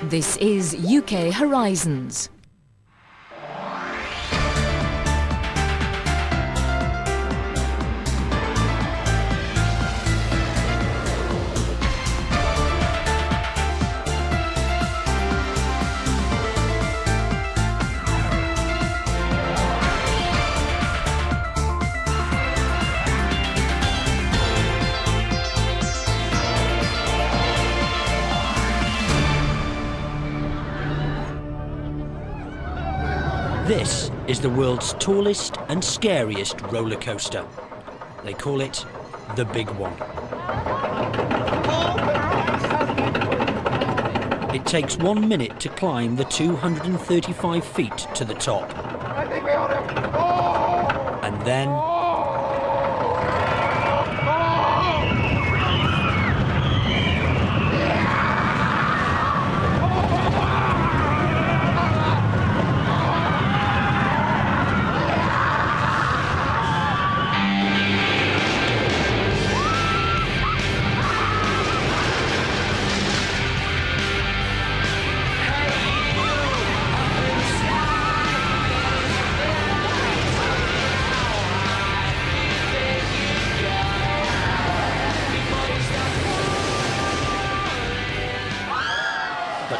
This is UK Horizons. This is the world's tallest and scariest roller coaster. They call it the Big One. It takes 1 minute to climb the 235 feet to the top. And then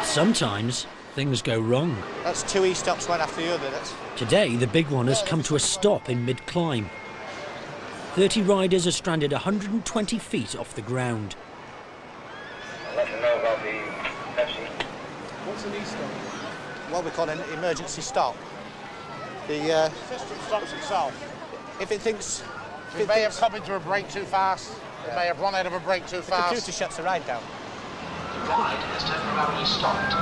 sometimes things go wrong. That's 2 E-stops, one after the other. Today, the Big One has come to a stop in mid-climb. 30 riders are stranded 120 feet off the ground. I'd like to know about the Pepsi. What's an E-stop? What we call an emergency stop. The system stops itself. if it thinks... It may have come into a brake too fast. It may have run out of a brake too the fast. computer shuts the ride down. Ride has temporarily stopped.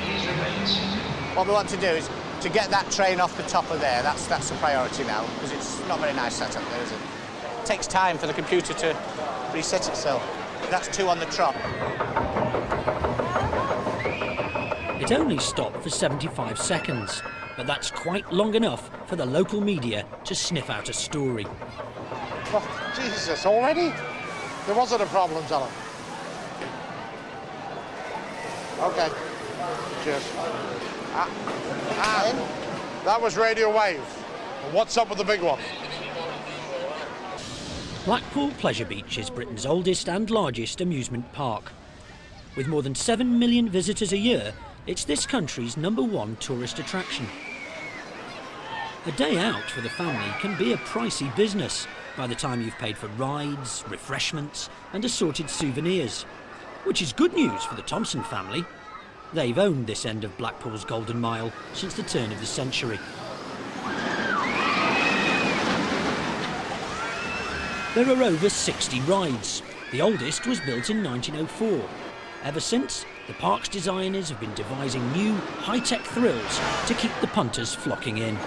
Please remain seated. What we want to do is to get that train off the top of there. That's the priority now, because it's not very nice setup there, is it? It takes time for the computer to reset itself. That's 2 on the trot. It only stopped for 75 seconds, but that's quite long enough for the local media to sniff out a story. Oh, Jesus, already? There wasn't a problem, Alan. Okay. Cheers. And that was Radio Wave. And what's up with the Big One? Blackpool Pleasure Beach is Britain's oldest and largest amusement park. With more than 7 million visitors a year, it's this country's #1 tourist attraction. A day out for the family can be a pricey business by the time you've paid for rides, refreshments and assorted souvenirs. Which is good news for the Thompson family. They've owned this end of Blackpool's Golden Mile since the turn of the century. There are over 60 rides. The oldest was built in 1904. Ever since, the park's designers have been devising new, high-tech thrills to keep the punters flocking in.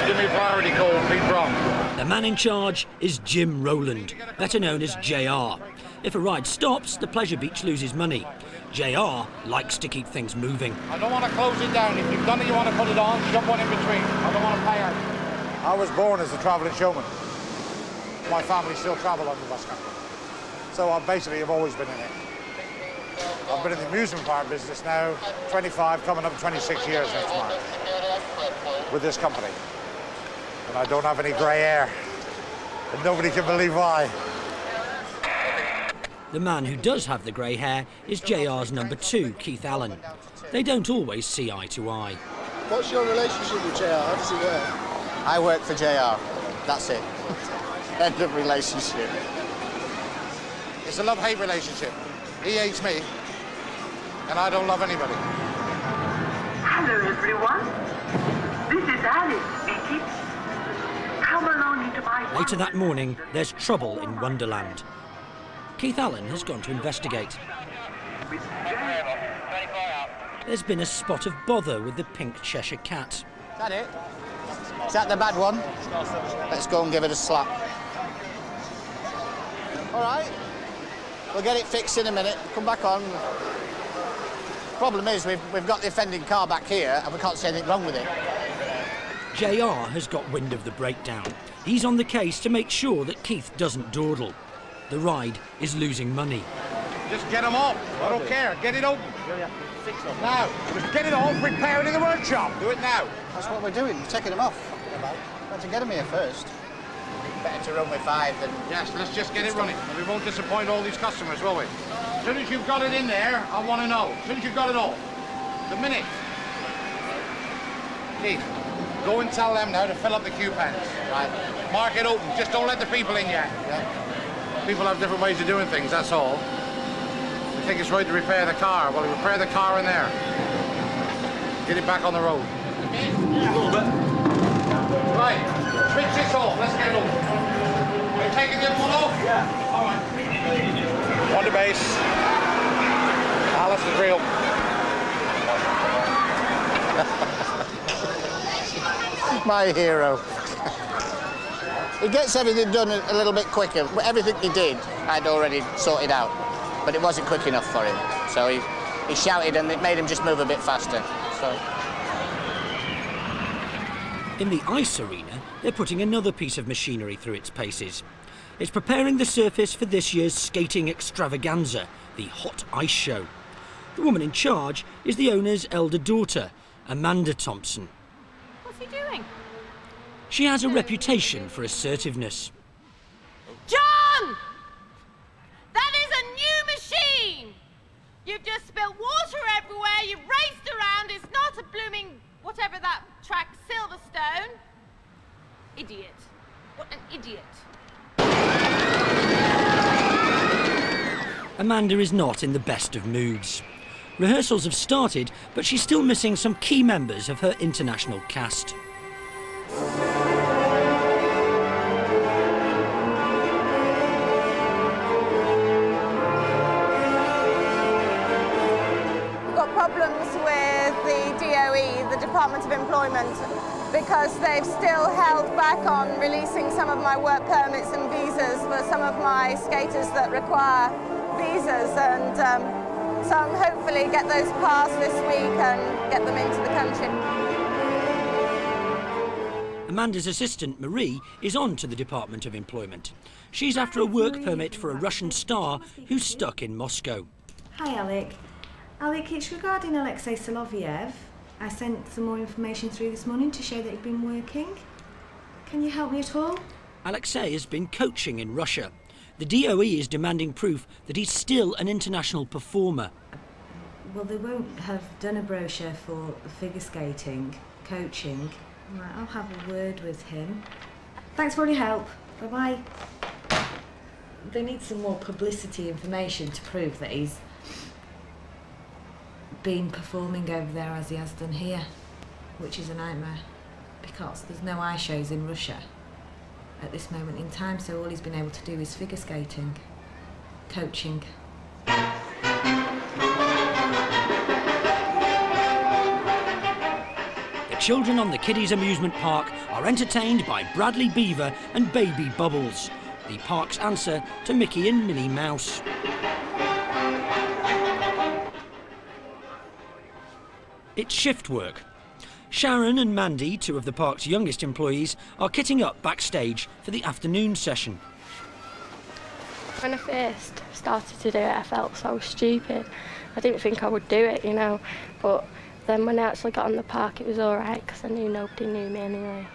Give me a priority call, Pete Brown. The man in charge is Jim Rowland, better known as JR. If a ride stops, the Pleasure Beach loses money. JR likes to keep things moving. I don't want to close it down. If you've done it, you want to put it on, jump one in between. I don't want to pay out. I was born as a travelling showman. My family still travel on the bus country. So I basically have always been in it. I've been in the amusement park business now, 25, coming up 26 years next March, with this company. And I don't have any grey hair, and nobody can believe why. The man who does have the grey hair is JR's #2, Keith Allen. They don't always see eye to eye. What's your relationship with JR? How does it work? I work for JR. That's it. End of relationship. It's a love-hate relationship. He hates me, and I don't love anybody. Hello, everyone. This is Alice speaking. Come along into my... Later that morning, there's trouble in Wonderland. Keith Allen has gone to investigate. There's been a spot of bother with the pink Cheshire cat. Is that it? Is that the bad one? Let's go and give it a slap. All right. We'll get it fixed in a minute. Come back on. Problem is, we've got the offending car back here and we can't see anything wrong with it. JR has got wind of the breakdown. He's on the case to make sure that Keith doesn't dawdle. The ride is losing money. Just get them off. I don't care. Get it open. Now, just get it off, repair it in the workshop. Do it now. That's what we're doing, we're taking them off. Got to get them here first. Better to run with 5 than... Yes, let's just get it running. And we won't disappoint all these customers, will we? As soon as you've got it in there, I want to know. As soon as you've got it all. The minute. Keith, go and tell them now to fill up the queue pens. Right. Mark it open. Just don't let the people in yet. Yeah. People have different ways of doing things, that's all. I think it's right to repair the car. Well, repair the car in there. Get it back on the road. Yeah. A little bit. Right. Switch this off. Let's get it open. Are you taking the other one off? Yeah. All right. On the base. Alice is real. My hero. He gets everything done a little bit quicker. Everything he did, I'd already sorted out. But it wasn't quick enough for him. So he shouted and it made him just move a bit faster. So. In the ice arena, they're putting another piece of machinery through its paces. It's preparing the surface for this year's skating extravaganza, the Hot Ice Show. The woman in charge is the owner's elder daughter, Amanda Thompson. What's he doing? She has a reputation for assertiveness. John! That is a new machine! You've just spilled water everywhere, you've raced around, it's not a blooming whatever that track, Silverstone. Idiot. What an idiot. Amanda is not in the best of moods. Rehearsals have started, but she's still missing some key members of her international cast. We've got problems with the DOE, the Department of Employment, because they've still held back on releasing some of my work permits and visas for some of my skaters that require visas, and some hopefully get those passed this week and get them into the country. Amanda's assistant, Marie, is on to the Department of Employment. She's after a work permit for a Russian star who's stuck in Moscow. Hi, Alec. Alec, it's regarding Alexei Soloviev. I sent some more information through this morning to show that he'd been working. Can you help me at all? Alexei has been coaching in Russia. The DOE is demanding proof that he's still an international performer. Well, they won't have done a brochure for figure skating, coaching. Right, I'll have a word with him. Thanks for all your help. Bye-bye. They need some more publicity information to prove that he's been performing over there as he has done here, which is a nightmare because there's no ice shows in Russia at this moment in time, so all he's been able to do is figure skating, coaching. The children on the Kiddies Amusement Park are entertained by Bradley Beaver and Baby Bubbles, the park's answer to Mickey and Minnie Mouse. It's shift work. Sharon and Mandy, two of the park's youngest employees, are kitting up backstage for the afternoon session. When I first started to do it, I felt so stupid. I didn't think I would do it, you know, but then when I actually got on the park, it was all right because I knew nobody knew me anyway.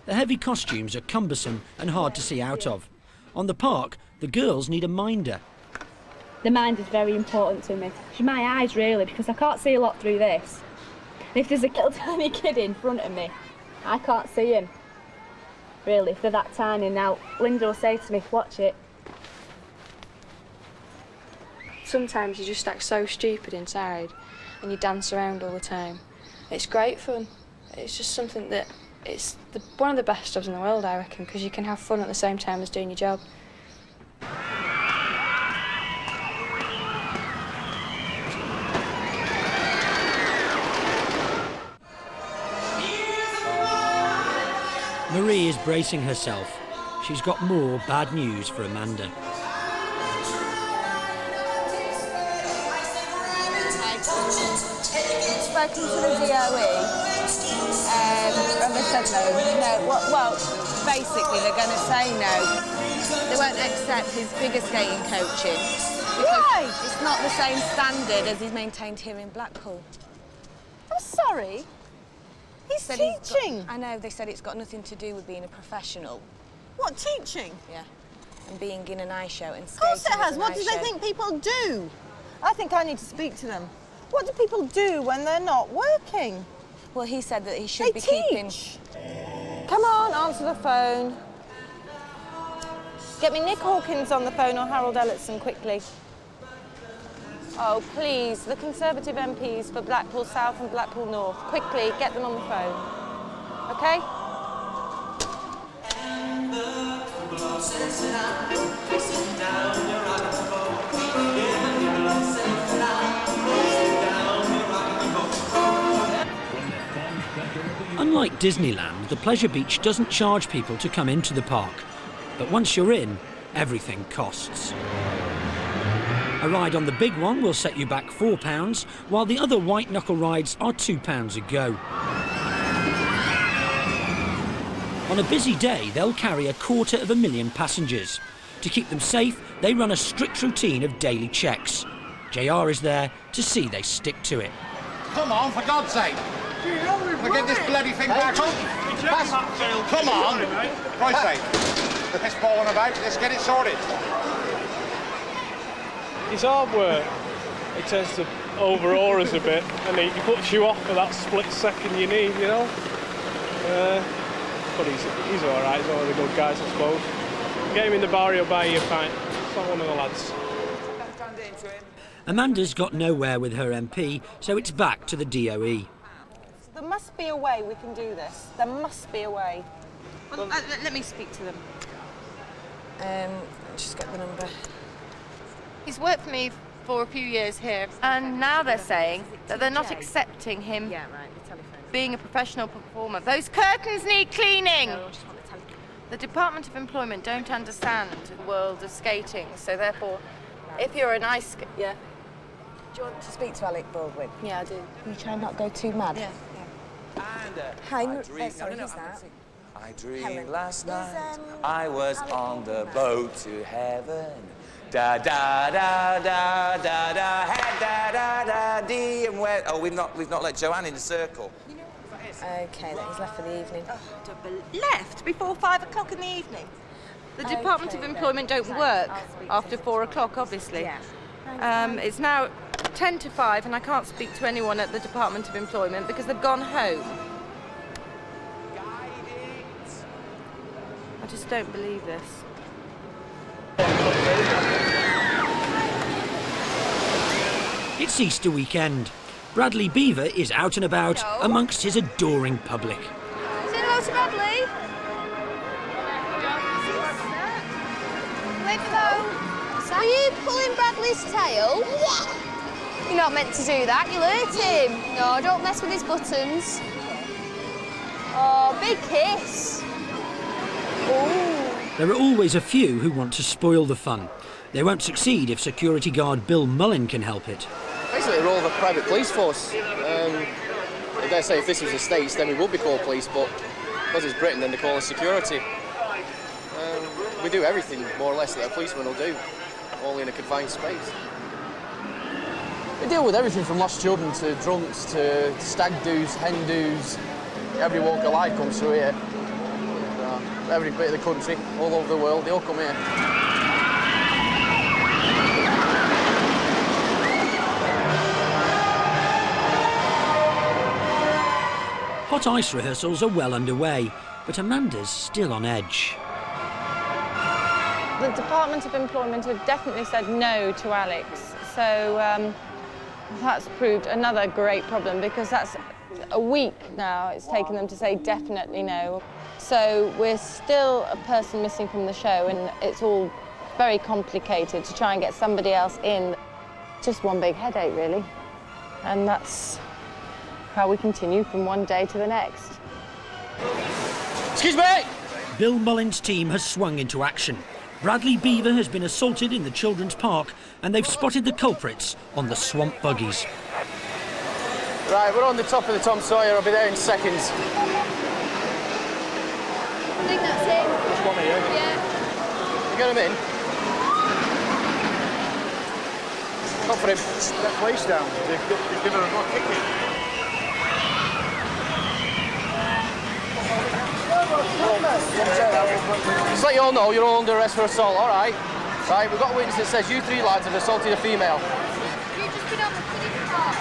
The heavy costumes are cumbersome and hard to see out of. On the park, the girls need a minder. The mind is very important to me. She's my eyes, really, because I can't see a lot through this. And if there's a little tiny kid in front of me, I can't see him. Really, if they're that tiny. Now, Linda will say to me, watch it. Sometimes you just act so stupid inside and you dance around all the time. It's great fun. It's just something that it's one of the best jobs in the world, I reckon, because you can have fun at the same time as doing your job. Marie is bracing herself. She's got more bad news for Amanda. Spoken to the DOE, and they said no. Well, Basically, they're going to say no. They won't accept his figure skating coaching. Why? It's not the same standard as he's maintained here in Blackpool. I'm sorry. He's teaching. I know, they said it's got nothing to do with being a professional. What, teaching? Yeah. And being in an ice show and skating. Of course it has. as an What ice do they show. think people do? I think I need to speak to them. What do people do when they're not working? Well, he said that he should be keeping... Come on, answer the phone. Get me Nick Hawkins on the phone or Harold Ellison quickly. Oh, please, the Conservative MPs for Blackpool South and Blackpool North. Quickly, get them on the phone. OK? Unlike Disneyland, the Pleasure Beach doesn't charge people to come into the park. But once you're in, everything costs. A ride on the big one will set you back £4, while the other white-knuckle rides are £2 a go. On a busy day, they'll carry 250,000 passengers. To keep them safe, they run a strict routine of daily checks. JR is there to see they stick to it. Come on, for God's sake. We'll get this bloody thing back up. Come on. For Christ's sake. Let's ball on about. Let's get it sorted. It's hard work. It tends to overawe us a bit, and it puts you off for that split second you need, you know. But he's all right. He's one of the good guys, I suppose. Get him in the bar, he'll buy you a pint. It's not one of the lads. Amanda's got nowhere with her MP, so it's back to the DOE. There must be a way we can do this. There must be a way. Well, let me speak to them. Just get the number. He's worked for me for a few years here, and now they're saying that they're not accepting him being a professional performer. Those curtains need cleaning! The Department of Employment don't understand the world of skating, so therefore, if you're an ice skater... Yeah. Do you want to speak to Alec Baldwin? Yeah, I do. You try and not go too mad? Yeah. Hi, sorry, who's that? I dreamed Helen. last night I was on the boat to heaven. Da da da da da da hey, da da da dee and where? Oh, we've not let Joanne in the circle. Okay, that he's left for the evening. Left before 5 o'clock in the evening? The Department of Employment don't work after 4 o'clock, obviously. It's now 10 to 5 and I can't speak to anyone at the Department of Employment because they've gone home. I just don't believe this. It's Easter weekend. Bradley Beaver is out and about amongst his adoring public. Say hello to Bradley. Wave hello. Are you pulling Bradley's tail? Yeah. You're not meant to do that, you'll hurt him. No, don't mess with his buttons. Oh, big kiss. Ooh. There are always a few who want to spoil the fun. They won't succeed if security guard Bill Mullin can help it. Basically, the role of a private police force. I dare say if this was the States, then we would be called police, but because it's Britain, then they call us security. We do everything, more or less, that a policeman will do, all in a confined space. We deal with everything from lost children to drunks to stag do's, hen do's. Every walk of life comes through here. Every bit of the country, all over the world, they all come here. Hot ice rehearsals are well underway, but Amanda's still on edge. The Department of Employment have definitely said no to Alex, so that's proved another great problem because that's a week now it's taken them to say definitely no. So we're still a person missing from the show and it's all very complicated to try and get somebody else in. Just one big headache, really. And that's how we continue from one day to the next. Excuse me! Bill Mullin's team has swung into action. Bradley Beaver has been assaulted in the children's park and they've spotted the culprits on the swamp buggies. Right, we're on the top of the Tom Sawyer. I'll be there in seconds. I think that's it. on here. Yeah. You get him in? Not for him. That place down. They've given her a good kicking. Just let you all know, you're all under arrest for assault, all right? Right, we've got a witness that says you three lads have assaulted a female. You've just been on the police car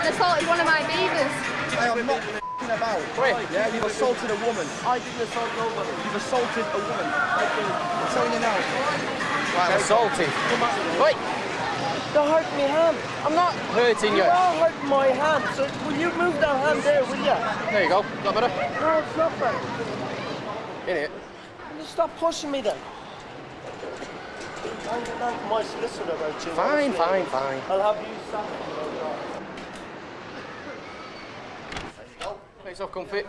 and assaulted one of my beavers. I am not about. Wait. Yeah, you've assaulted a woman. I didn't assault nobody. You've assaulted a woman. I'm telling you now. Right, assaulted. Wait. Don't hurt my hand. I'm not hurting you. You are hurting my hand. So will you move that hand there, will you? There you go. Is that better? No, it's not better. In it. Just stop pushing me then. I'm going down to my solicitor about you. Fine. I'll have you sat. It's off comfy.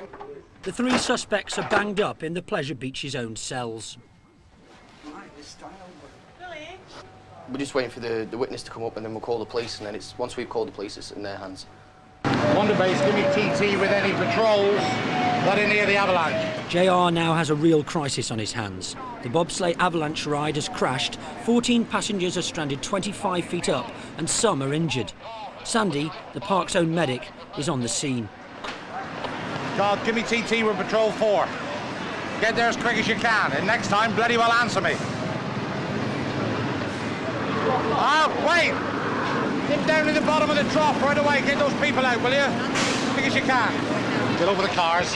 The three suspects are banged up in the Pleasure Beach's own cells. We're just waiting for the witness to come up and then we'll call the police, and then once we've called the police, it's in their hands. Wonder Base, give me TT with any patrols that are near the Avalanche. JR now has a real crisis on his hands. The bobsleigh Avalanche ride has crashed, 14 passengers are stranded 25 feet up, and some are injured. Sandy, the park's own medic, is on the scene. God, give me TT with Patrol 4. Get there as quick as you can, and next time, bloody well answer me. Oh, wait! Get down to the bottom of the trough right away. Get those people out, will you? As quick as you can. Get over the cars.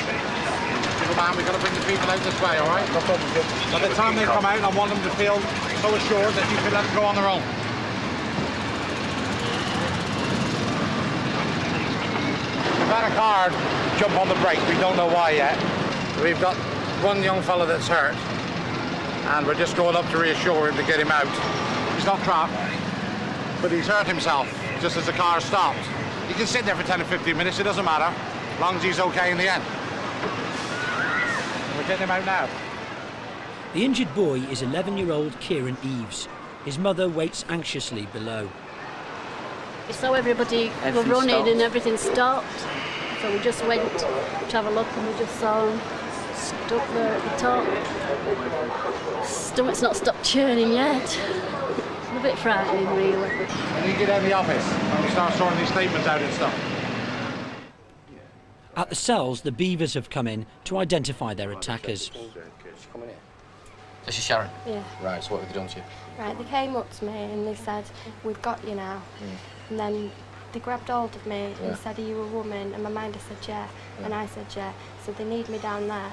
Little man, we've got to bring the people out this way, all right? No problem. By the time they come out, I want them to feel so assured that you can let them go on their own. We've had a car jump on the brake. We don't know why yet. We've got one young fella that's hurt, and we're just going up to reassure him to get him out. He's not trapped, but he's hurt himself just as the car stopped. He can sit there for 10 or 15 minutes, it doesn't matter, as long as he's okay in the end. We're getting him out now. The injured boy is 11-year-old Kieran Eves. His mother waits anxiously below. So everybody were running and everything stopped. So we just went to have a look and we just saw him stuck there at the top. Stomach's not stopped churning yet. It's a bit frightening, really. When you get out of the office and we start sorting these statements out and stuff. At the cells, the Beavers have come in to identify their attackers. This is Sharon? Yeah. Right, so what have they done to you? Right, they came up to me and they said, "We've got you now." And then they grabbed hold of me and said, "Are you a woman?" And my minder said, "Yeah." And I said, "Yeah." So they need me down there.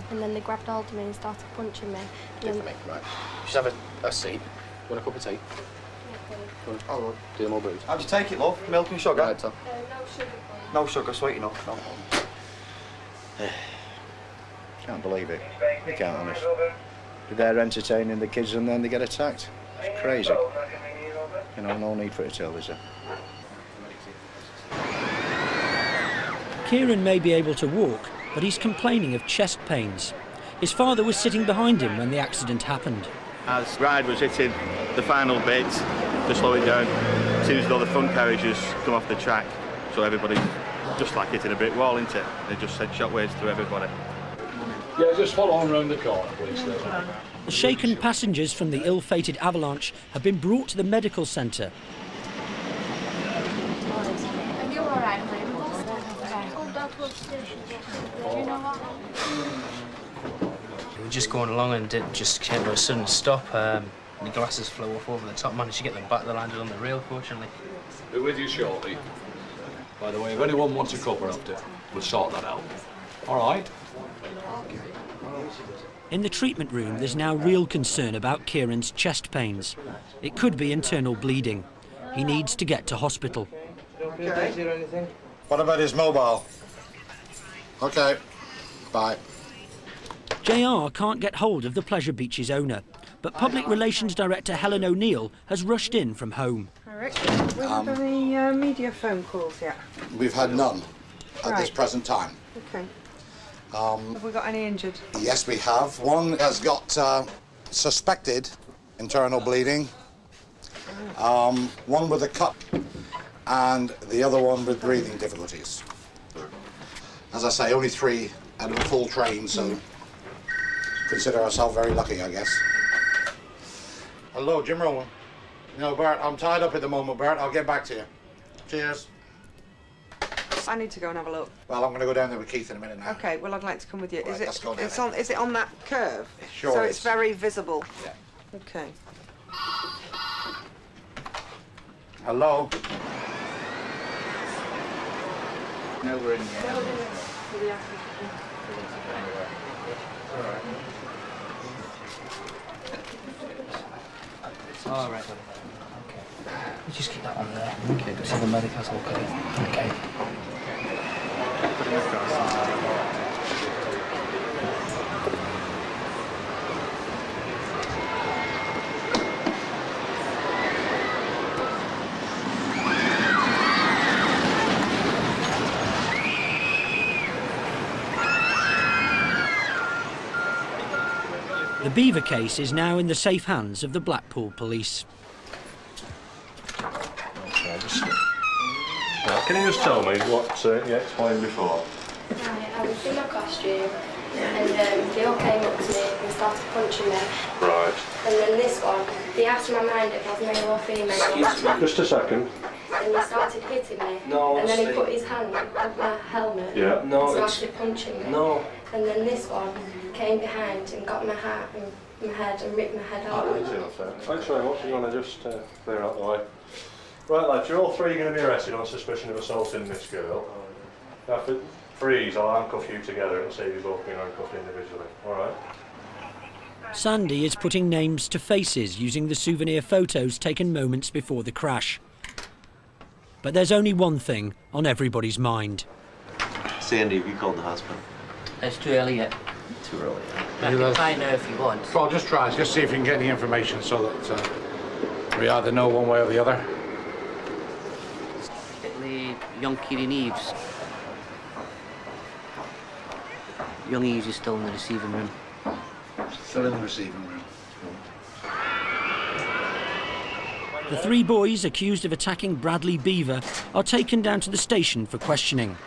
And then they grabbed hold of me and started punching me. Right. Just have a seat. Want a cup of tea? Oh, do them all booze. How'd you take it, love? Milk and sugar? Right, Tom. No sugar. No sugar, sweet enough. No. Can't believe it. You can't, honest. They're entertaining the kids and then they get attacked. It's crazy. You know, no need for it to tell, is there? Kieran may be able to walk, but he's complaining of chest pains. His father was sitting behind him when the accident happened. As Ride was hitting the final bit to slow it down, as soon as all the front carriages come off the track, so everybody, just like hitting a brick wall, isn't it? They just sent shockwaves through everybody. Yeah, just follow on round the corner, please. The shaken passengers from the ill-fated Avalanche have been brought to the medical centre. Are you all right, mate? We were just going along and it just came to a sudden stop. The glasses flew off over the top. Managed to get them back. They landed on the rail, fortunately. We're with you shortly. By the way, if anyone wants a cuppa after, we'll sort that out. All right? In the treatment room, there's now real concern about Kieran's chest pains. It could be internal bleeding. He needs to get to hospital. Okay. What about his mobile? Okay, bye. JR can't get hold of the Pleasure Beach's owner, but Public Relations Director Helen O'Neill has rushed in from home. Rick, have we had any media phone calls yet? We've had none at this present time. Okay. Have we got any injured? Yes, we have. One has got suspected internal bleeding, one with a cut, and the other one with breathing difficulties. As I say, only 3 out of a full train, so consider ourselves very lucky, I guess. Hello, Jim Rowan. No, Bert, I'm tied up at the moment, Bert. I'll get back to you. Cheers. I need to go and have a look. Well, I'm going to go down there with Keith in a minute now. Okay, well, I'd like to come with you. Right, let's go down Is it on that curve? It sure so is. it's very visible? Yeah. Okay. Hello? No, we're in here. All right. Okay. You just keep that on there. Okay. Just have the medic has a look at it. Okay. Put it across. The Beaver case is now in the safe hands of the Blackpool police. Can you just tell me what you explained before? I was in my costume and they all came up to me and started punching me. Right. And then this one, they asked my mind if I was male or female. Just a second. And he started hitting me. No, and then he Steve. put his hand up my helmet Yeah. No, and it's- started punching me. No. And then this one came behind and got my hat and my head and ripped my head out. Thanks very much. You want to just clear out the way? Right, lads, you're all three going to be arrested on suspicion of assaulting this girl. Now, for freeze, I'll handcuff you together and save you both being handcuffed individually. All right? Sandy is putting names to faces using the souvenir photos taken moments before the crash. But there's only one thing on everybody's mind. Sandy, have you called the hospital? It's too early yet. Too early. I can try now if you want. Well, just try. Just see if you can get any information so that we either know one way or the other. The young Kieran Eves. Young Eves is still in the receiving room. Still in the receiving room. The three boys accused of attacking Bradley Beaver are taken down to the station for questioning.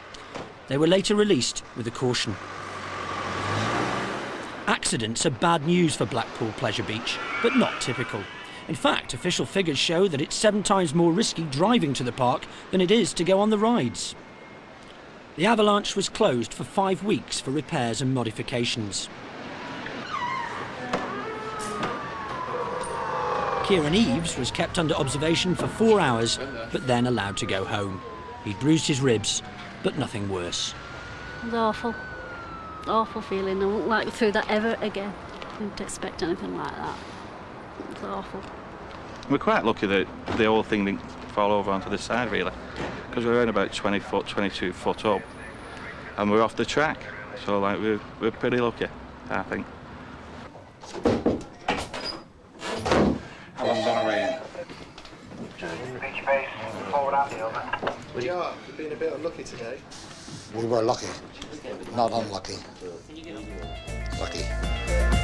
They were later released with a caution. Accidents are bad news for Blackpool Pleasure Beach, but not typical. In fact, official figures show that it's 7 times more risky driving to the park than it is to go on the rides. The Avalanche was closed for 5 weeks for repairs and modifications. Kieran Eves was kept under observation for 4 hours, but then allowed to go home. He'd bruised his ribs, but nothing worse. It was awful. Awful feeling. I wouldn't like to go through that ever again. I didn't expect anything like that. It was awful. We're quite lucky that the whole thing didn't fall over onto the side, really, because we were only about 20 foot, 22 foot up, and we're off the track. So, like, we're pretty lucky, I think. How long's on a rating? Beach base, forward Andy, over. Yeah, you've been a bit unlucky today. We were lucky, not unlucky. Lucky.